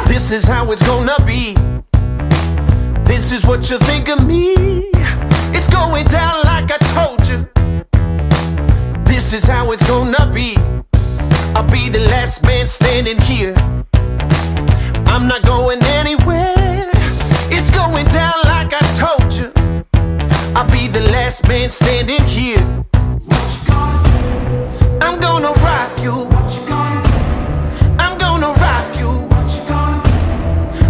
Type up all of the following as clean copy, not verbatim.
This is how it's gonna be. This is what you think of me. It's going down like I told you. This is how it's gonna be. I'll be the last man standing here. I'm not going anywhere. It's going down like I told you. I'll be the last man standing here. What you gonna do? I'm gonna rock you. What you gonna do? I'm gonna rock you. What you gonna do?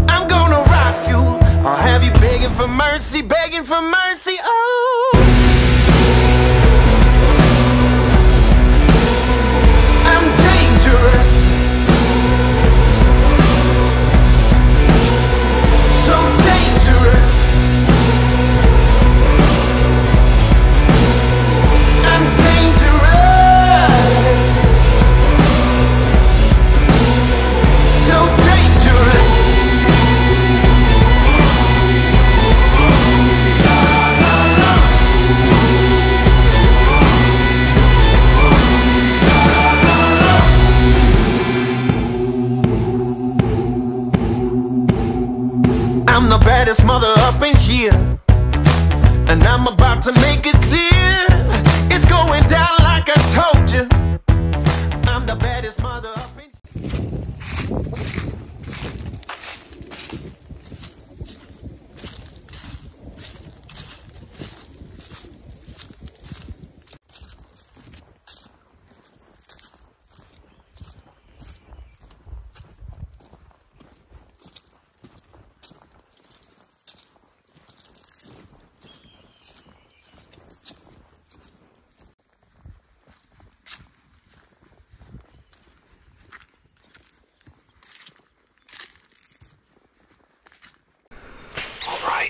I'm gonna rock you. I'll have you begging for mercy, begging for mercy. Oh, I'm dangerous. So dangerous. I'm dangerous. So dangerous. I'm the baddest mother up in here, and I'm about to make it clear. It's going down like I told you. I'm the baddest mother up in here.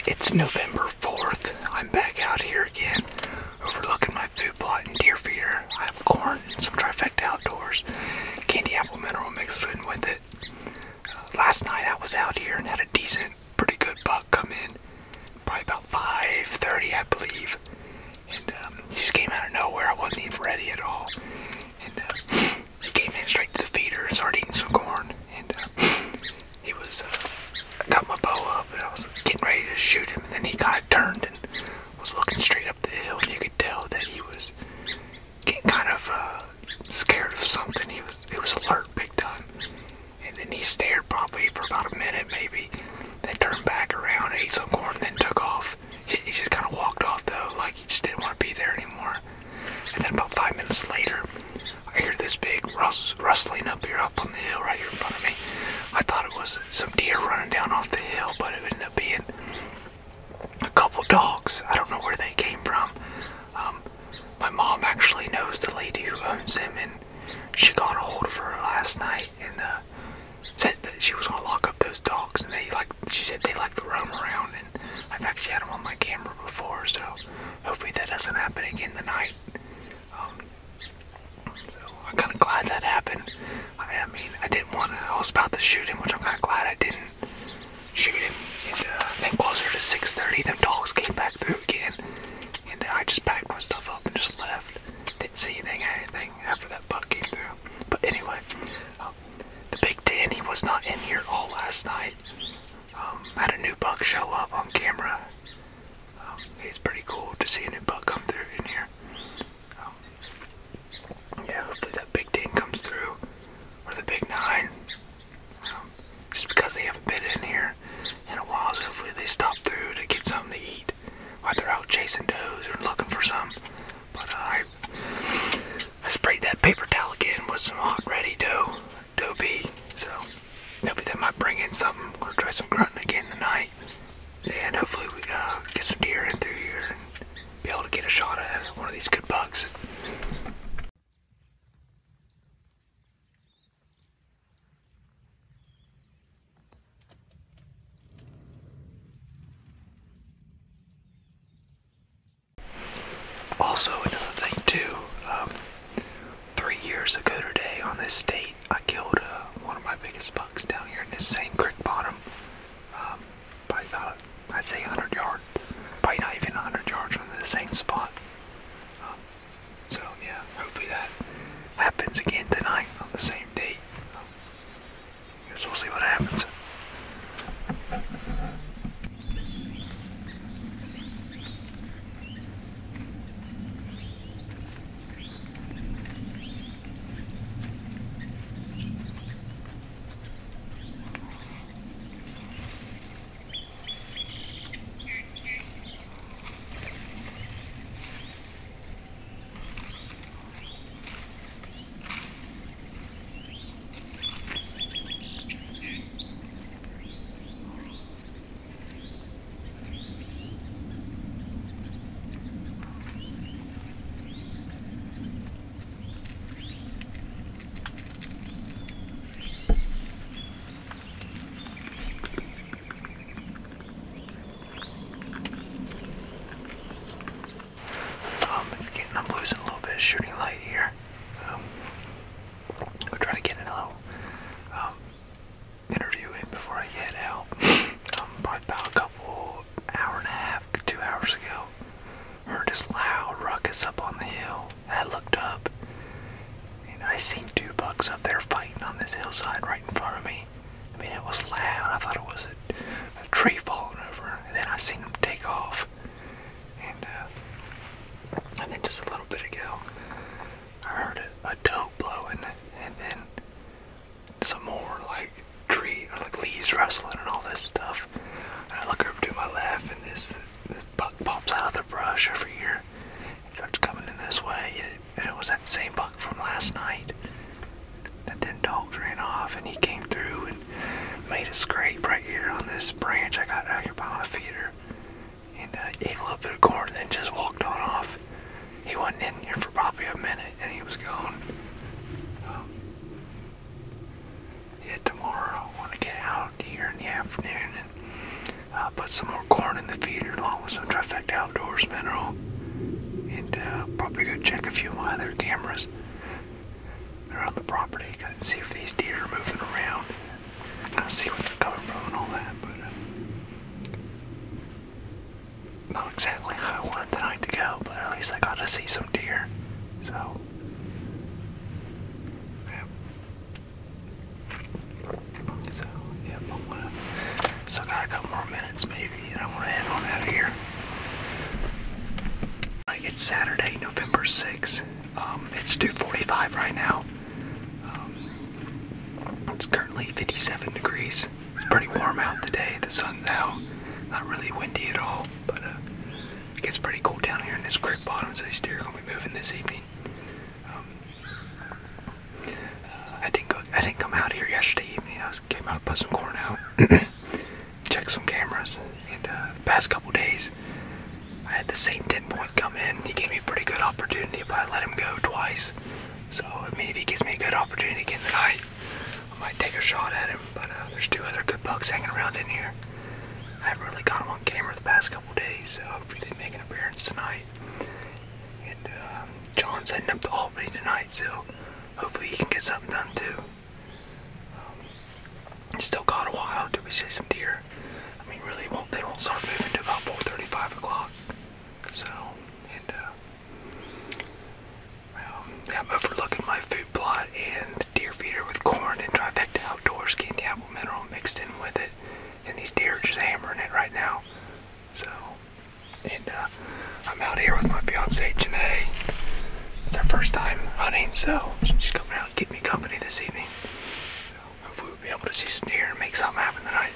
It's November 4th. I'm back out here again, overlooking my food plot and deer feeder. I have corn and some Trifecta Outdoors, candy apple mineral mixed in with it. Last night I was out here and had a decent, pretty good buck come in, probably about 5:30 I believe, and he just came out of nowhere. I wasn't even ready at all, and he came in straight to the feeder and started eating some corn, and he was I got my bow up and I was getting ready to shoot him, and then he kind of turned and was looking straight up the hill, and you could tell that he was getting kind of scared of something. He was alert big time, and then he stared probably for about a minute maybe, then turned back around, ate some corn, then took off. He just kind of walked off though, like he just didn't want to be there anymore. And then about 5 minutes later, I hear this big rustling up here, up on the hill right here in front of me. I thought it was some deer running down off the hill, but it ended up being a couple dogs. I don't know where they came from. My mom actually knows the lady who owns them, and she got a hold of her last night and said that she was going to lock up those dogs, and she said they like to roam around, and I've actually had them on my camera before, so hopefully that doesn't happen again tonight. So I'm kind of glad that happened. I mean, I was about to shoot him, which I'm kind of glad I didn't shoot him. And then closer to 6:30, them dogs came back through again, and I just packed my stuff up and just left. Didn't see anything after that buck came through. But anyway, the Big Ten, he was not in here all last night. Had a new buck show up on camera. It's pretty cool to see a new buck come through in here. Yeah, hopefully that Big Ten comes through, or the Big 9, just because they haven't been in here in a while, so hopefully they stop through to get something to eat while they're out chasing does or looking for some. But I sprayed that paper towel again with some hot ready dough bee, so hopefully that might bring in something. I'm gonna try some grunting again tonight, and hopefully we get some deer in through here and be able to get a shot at one of these good bucks. Also, another thing too, 3 years ago today on this state, I killed one of my biggest bucks down here in this same creek bottom, by about, I'd say 100 yards, probably not even 100 yards from the same spot. So yeah, hopefully that happens again tonight on the same date. Guess we'll see what happens. I'm losing a little bit of shooting light here. We're trying to get in a little interview in before I get out. Probably about hour and a half, 2 hours ago. Heard this loud ruckus up on the hill. And I looked up, and I seen 2 bucks up there fighting on this hillside right in front of me. I mean, it was loud. I thought it was a tree falling over, and then I seen them take off. And then just a little bit ago, I heard a doe blowing, and then some more like leaves rustling and all this stuff. And I look over to my left, and this buck pops out of the brush over here. It starts coming in this way, and it was that same buck from last night. And then dogs ran off, and he came through and made a scrape right here on this branch I got out here by my feeder, and ate a little bit of corn, and then just walked on off. He wasn't in here for probably a minute, and he was gone. Yeah, tomorrow I want to get out here in the afternoon and put some more corn in the feeder along with some Trifecta Outdoors mineral, and probably go check a few of my other cameras around the property and see if these deer are moving around, see where they're coming from and all that. But not exactly how I wanted tonight to go, but at least I got to see some deer. So, yeah. So, yeah, still got a couple more minutes maybe, and I want to head on out of here. It's Saturday, November 6th. It's 2:45 right now. It's currently 57 degrees. It's pretty warm out today. The sun's out. Not really windy at all, but it gets pretty cool down here in this creek bottom, so these deer are going to be moving this evening. I didn't come out here yesterday evening. I came out, put some corn out, checked some cameras, and the past couple days I had the same 10-point come in. He gave me a pretty good opportunity, but I let him go twice. So, I mean, if he gives me a good opportunity again tonight, I might take a shot at him. But there's 2 other good bucks hanging around in here. I haven't really got them on camera the past couple days, so hopefully they make an appearance tonight. And John's heading up to Albany tonight, so hopefully he can get something done too. Still got a while till we see some deer. I mean, really, they won't start moving to about 4:30, 5 o'clock. So, and I'm overlooking my food plot and deer feeder with corn and Trifecta Outdoors candy apple mineral mixed in with it. And these deer are just hammering it right now. So, and I'm out here with my fiance Janae. It's our first time hunting, so she's coming out to keep me company this evening. So hopefully we'll be able to see some deer and make something happen tonight.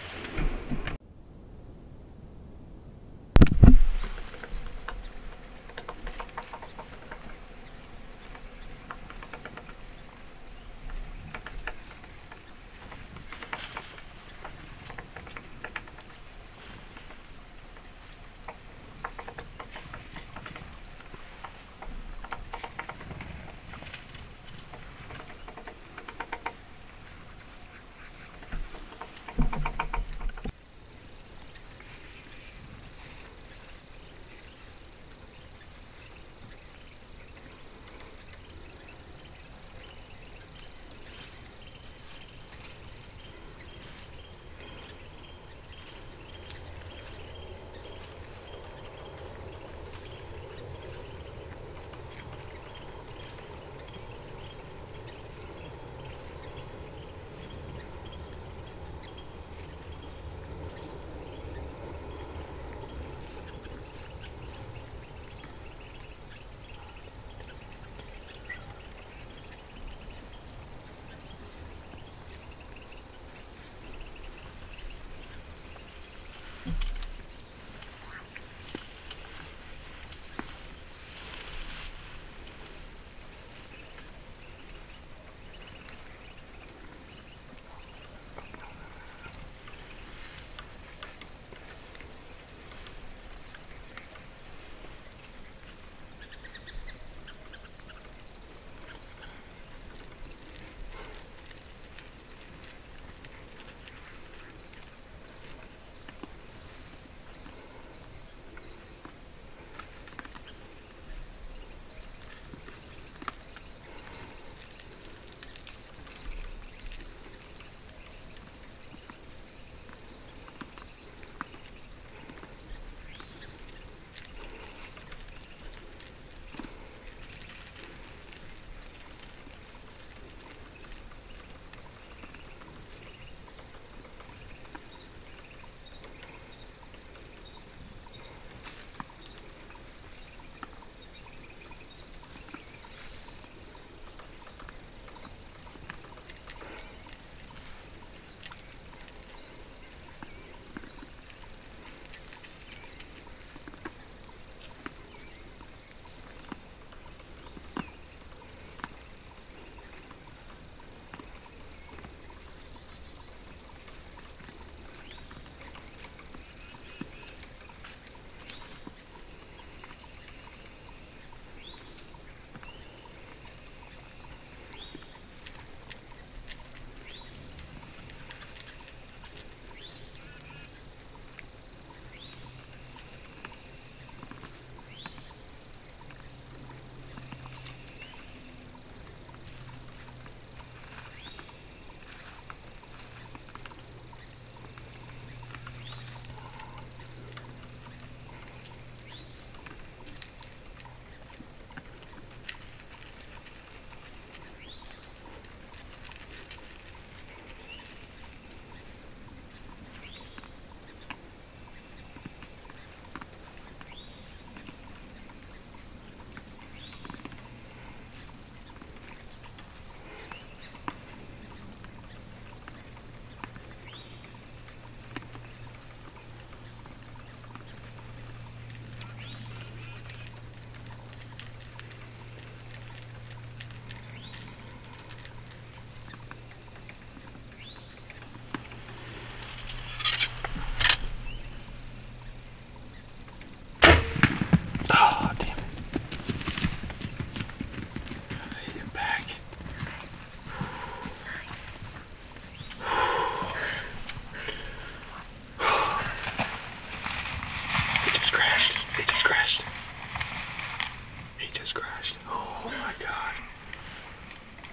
just crashed. Oh my god.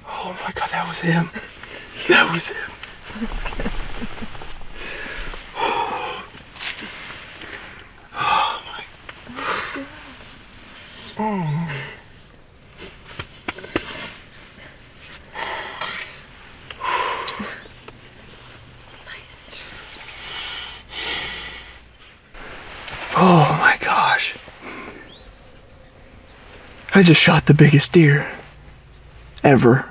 Oh my god, that was him. That was him. Oh my. Oh. Oh my gosh. I just shot the biggest deer ever.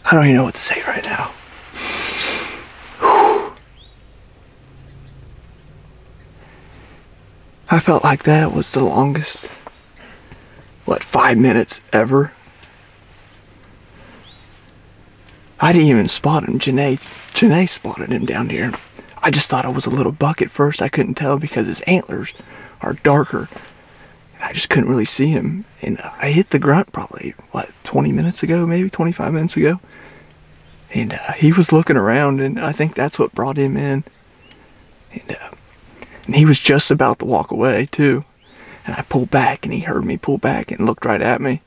I don't even know what to say right now. Whew. I felt like that was the longest, what, 5 minutes ever? I didn't even spot him. Janae spotted him down here. I just thought it was a little buck at first. I couldn't tell because his antlers are darker. I just couldn't really see him. And I hit the grunt probably, what, 20 minutes ago, maybe 25 minutes ago. And he was looking around, and I think that's what brought him in. And he was just about to walk away, too. And I pulled back, and he heard me pull back and looked right at me.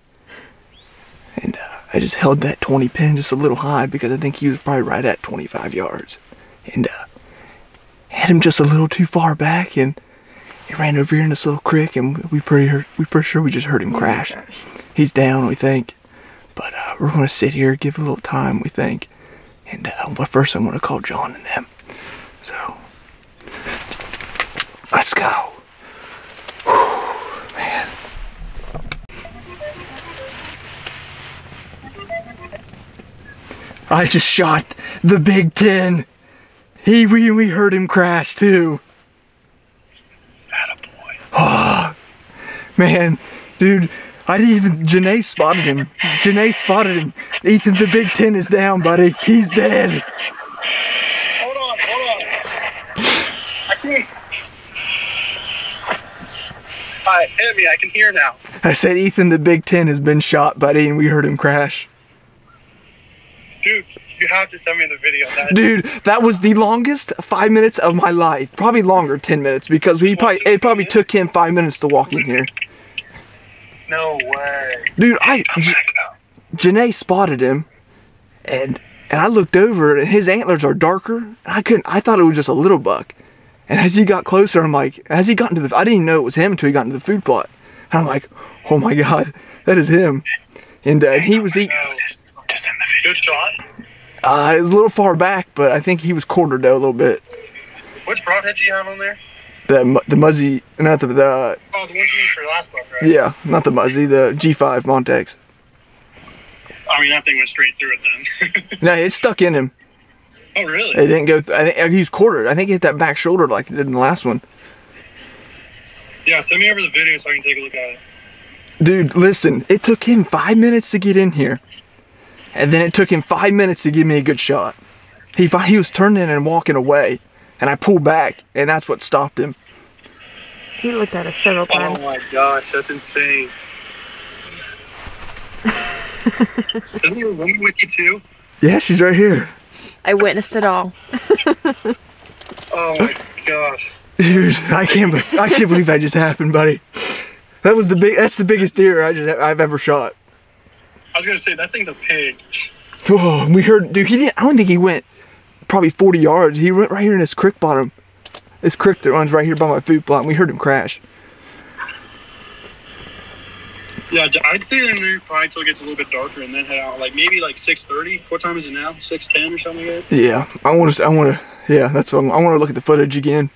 And I just held that 20 pin just a little high because I think he was probably right at 25 yards. And had him just a little too far back, and he ran over here in this little creek, and we pretty sure we just heard him crash. He's down, we think. But we're going to sit here, give it a little time, we think. And but first I'm going to call John and them. So, let's go. Whew, man. I just shot the Big 10. We heard him crash too. Attaboy. Oh, man, dude, I didn't even, Janae spotted him. Janae spotted him. Ethan, the Big 10 is down, buddy. He's dead. Hold on. I can't. Alright, hit me, I can hear now. I said, Ethan, the Big 10 has been shot, buddy, and we heard him crash. Dude, you have to send me the video. Dude, that was the longest 5 minutes of my life. Probably longer, 10 minutes, because it probably took him 5 minutes to walk in here. No way. Dude, Janae spotted him, and I looked over, and his antlers are darker. And I thought it was just a little buck. And as he got closer, I'm like, I didn't even know it was him until he got into the food plot. And I'm like, oh my god, that is him. And he was eating. Good shot. It was a little far back, but I think he was quartered though a little bit. Which broadhead do you have on there? The Muzzy, not the oh, the one you used for last buck, right? Yeah, not the Muzzy, the G5 Montex. I mean, that thing went straight through it then. No, it stuck in him. Oh, really? It didn't go. I think he was quartered. I think he hit that back shoulder like it did in the last one. Yeah, send me over the video so I can take a look at it. Dude, listen, it took him 5 minutes to get in here. And then it took him 5 minutes to give me a good shot. He was turning and walking away, and I pulled back, and that's what stopped him. He looked at us several times. Oh my gosh, that's insane. Isn't your woman with you too? Yeah, she's right here. I witnessed it all. Oh my gosh. Dude, I can't believe that just happened, buddy. That's the biggest deer I've ever shot. I was gonna say, that thing's a pig. Oh, we heard, dude, I don't think he went probably 40 yards. He went right here in this creek bottom. This creek that runs right here by my food plot, and we heard him crash. Yeah, I'd stay in there probably until it gets a little bit darker and then head out, like maybe like 6:30. What time is it now? 6:10 or something like that? Yeah, I want to, yeah, that's what I want to look at the footage again.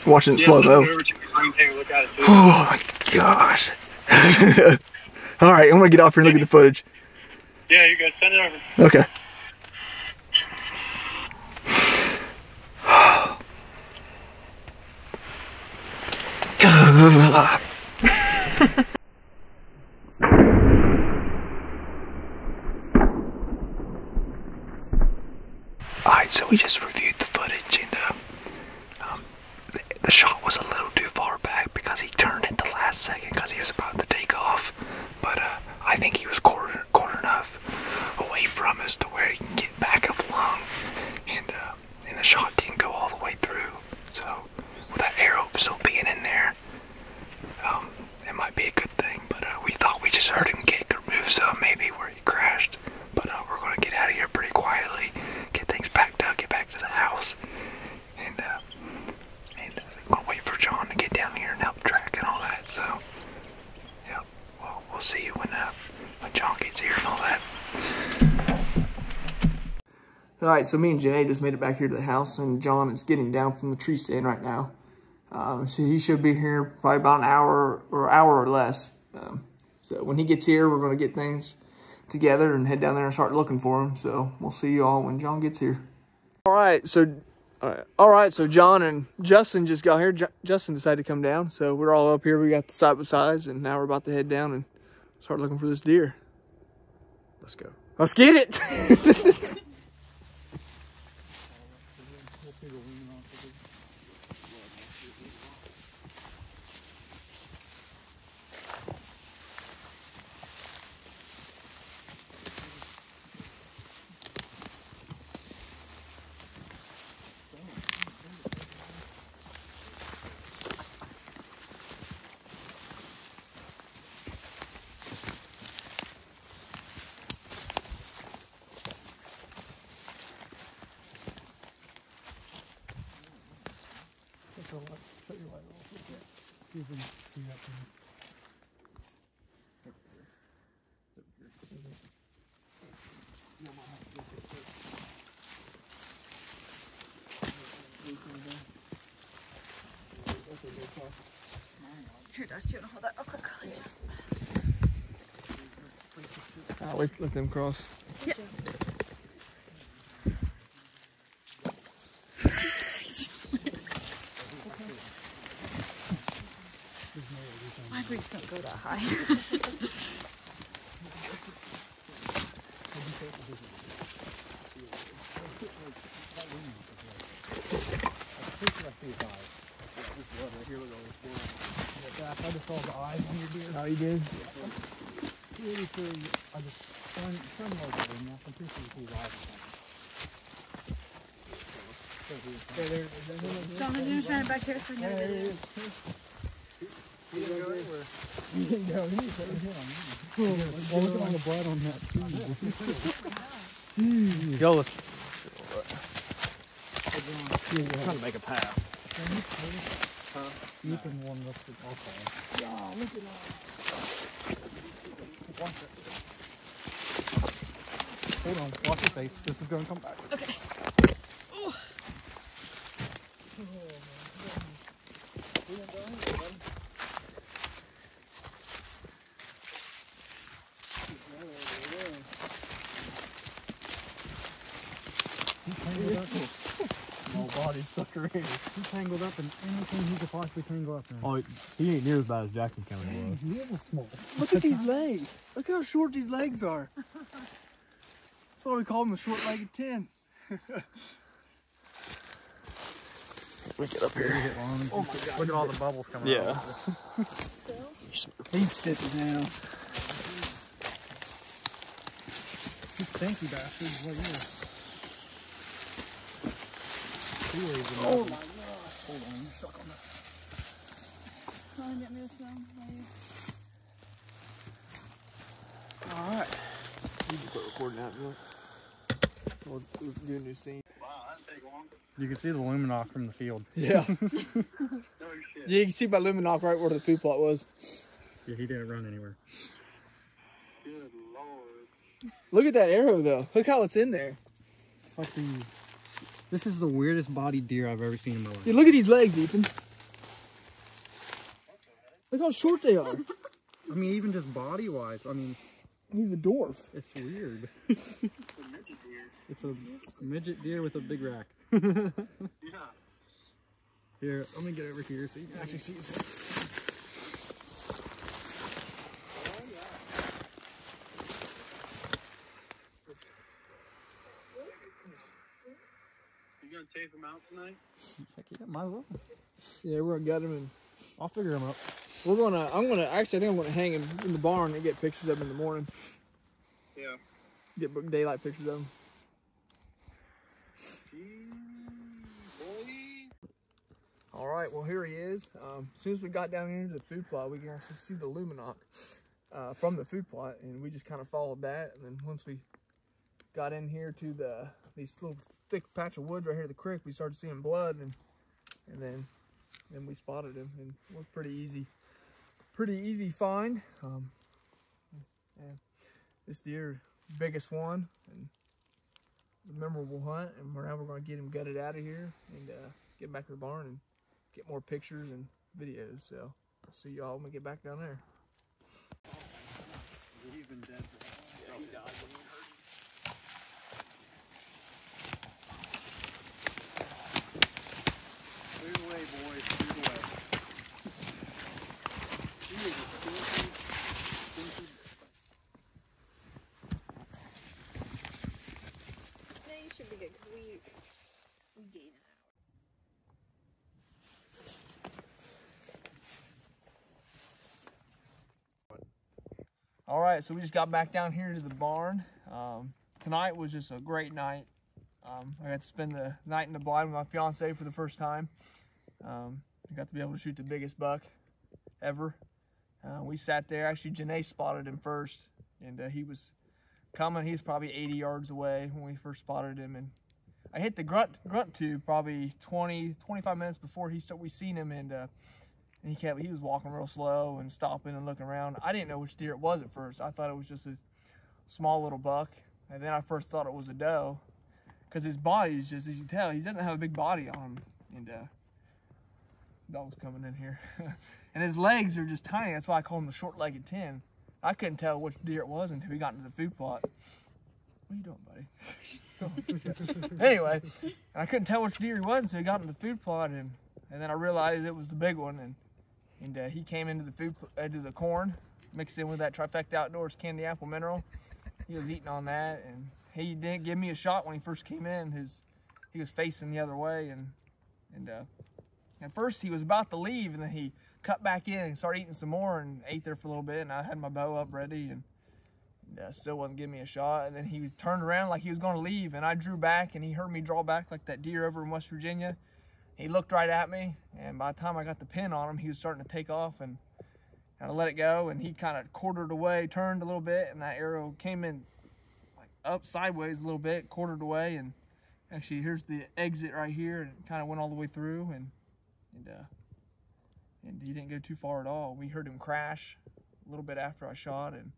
Watching it slow though. Over to me so I can take a look at it too. Oh my gosh. Alright, I'm gonna get off here and look at the footage. Yeah, you're good. Send it over. Okay. Alright, so we just reviewed the footage, and the shot was a little too far back because he turned at the last second because he was about to take off. But I think he was quarter enough away from us to where he can get back up along, and the shot didn't go all the way through. So with that arrow still being in there, it might be a good thing. But we just heard him kick or move some, maybe where he crashed. But we're going to get out of here pretty quietly, get things packed up, get back to the house, and I'm going to wait for John to get down here and help track and all that. So, yeah, well, we'll see you when John gets here and all that. Alright, so me and Janae just made it back here to the house, and John is getting down from the tree stand right now. So he should be here probably about an hour or less. So when he gets here, we're going to get things together and head down there and start looking for him. So we'll see you all when John gets here. Alright, so John and Justin just got here. Justin decided to come down, so we're all up here. We got the side by sides, and now we're about to head down and start looking for this deer. Let's go. Let's get it! Here, Dash, do you want to hold that real quick? Let them cross. Yeah. My brakes don't go that high. I just saw the eyes on your deer. Oh, you did? Really sure I just turned over and I'm pretty sure you see his eyes. John, I'm going to stand it back here so I know that it is. Well, look at all the blood on that too. Yo, let's trying to make a path. You can warm up the alcohol. Yeah, look at that. Hold on, watch your face. This is going to come back. Okay. Ooh. Small body sucker. He's tangled up in anything he could possibly tangle up in. Oh, he ain't near as bad as Jackson County was. He is small. look at these legs. Look how short these legs are. That's why we call them a short-legged 10. Let me get up here. Oh my God. Look at all the bubbles coming out. Yeah. Still? He's sitting down. He's stinky bastard. What is? Oh my God. Hold on, you suck on that. Trying to get me the sounds by you. Alright. You can quit recording that. We'll do a new scene. Wow, that'd take long. You can see the luminox from the field. Yeah. No shit. Yeah, you can see my luminox right where the food plot was. Yeah, he didn't run anywhere. Good Lord. Look at that arrow, though. Look how it's in there. It's like the... This is the weirdest bodied deer I've ever seen in my life. Yeah, look at these legs, Ethan. Look how short they are. I mean, even just body-wise, I mean... He's a dwarf. It's weird. It's a midget deer. It's a midget deer with a big rack. Yeah. Here, let me get over here so you can actually see his head. You gonna tape him out tonight? Heck yeah, might as well. Yeah, we're gonna gut him and I'll figure him out. I'm gonna actually I think I'm gonna hang him in the barn and get pictures of him in the morning. Yeah. Get daylight pictures of him. Boy. All right, well here he is. As soon as we got down into the food plot, we can actually see the luminox. from the food plot, and we just kind of followed that. And then once we got in here to these little thick patch of woods right here at the creek, we started seeing blood, and then we spotted him, and it was pretty easy find. Yeah, this deer, biggest one, and it's a memorable hunt, and now we're going to get him gutted out of here and get back to the barn and get more pictures and videos. So I'll see y'all when we get back down there. He's been dead for a while. Yeah, he died when he hurt him. Clear the way, boys. Clear the way. He is a stinky. No, you should be good because we gain an hour. All right, so we just got back down here to the barn. Tonight was just a great night. I got to spend the night in the blind with my fiance for the first time. I got to be able to shoot the biggest buck ever. We sat there. Actually, Janae spotted him first, and he was coming. He was probably 80 yards away when we first spotted him, and I hit the grunt tube probably 20-25 minutes before we seen him, and he was walking real slow and stopping and looking around. I didn't know which deer it was at first. I thought it was just a small little buck, and then I first thought it was a doe, because his body is just, as you can tell, he doesn't have a big body on him, and dog's coming in here. And his legs are just tiny. That's why I call him the short-legged 10. I couldn't tell which deer it was until we got into the food plot. What are you doing, buddy? Anyway, and I couldn't tell which deer he was until he got into the food plot, and then I realized it was the big one, and he came into the corn, mixed in with that Trifecta Outdoors candy apple mineral. He was eating on that, and he didn't give me a shot when he first came in. He was facing the other way, and at first he was about to leave, and then he cut back in and started eating some more and ate there for a little bit, and I had my bow up ready, and still wasn't giving me a shot. And then he turned around like he was going to leave, and I drew back, and he heard me draw back like that deer over in West Virginia. He looked right at me, and by the time I got the pin on him, he was starting to take off, and I let it go, and he kind of quartered away, turned a little bit, and that arrow came in like up sideways a little bit, quartered away, and actually here's the exit right here, and it kind of went all the way through, and he didn't go too far at all. We heard him crash a little bit after I shot, and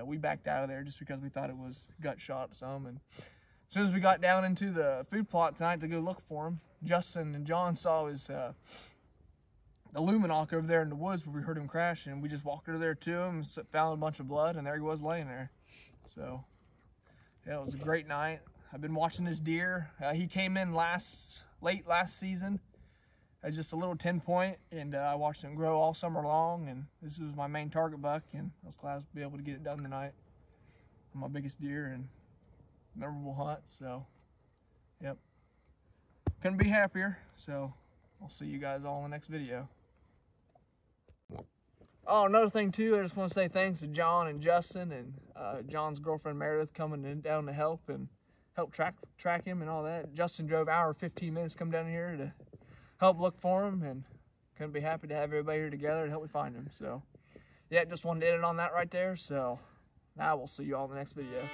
we backed out of there just because we thought it was gut shot some. And as soon as we got down into the food plot tonight to go look for him, Justin and John saw his the luminoc over there in the woods where we heard him crash, and we just walked over there to him, found a bunch of blood, and there he was laying there. So yeah, it was a great night. I've been watching this deer. He came in late last season as just a little 10-point, and I watched him grow all summer long, and this was my main target buck, and I was glad to be able to get it done tonight. My biggest deer and memorable hunt, so yep. Couldn't be happier, so I'll see you guys all in the next video. Oh, another thing too, I just want to say thanks to John and Justin and John's girlfriend Meredith coming down to help track him and all that. Justin drove an hour and 15 minutes to come down here to help look for him, and couldn't be happy to have everybody here together to help me find him. So yeah, just wanted to edit on that right there. So now we'll see you all in the next video.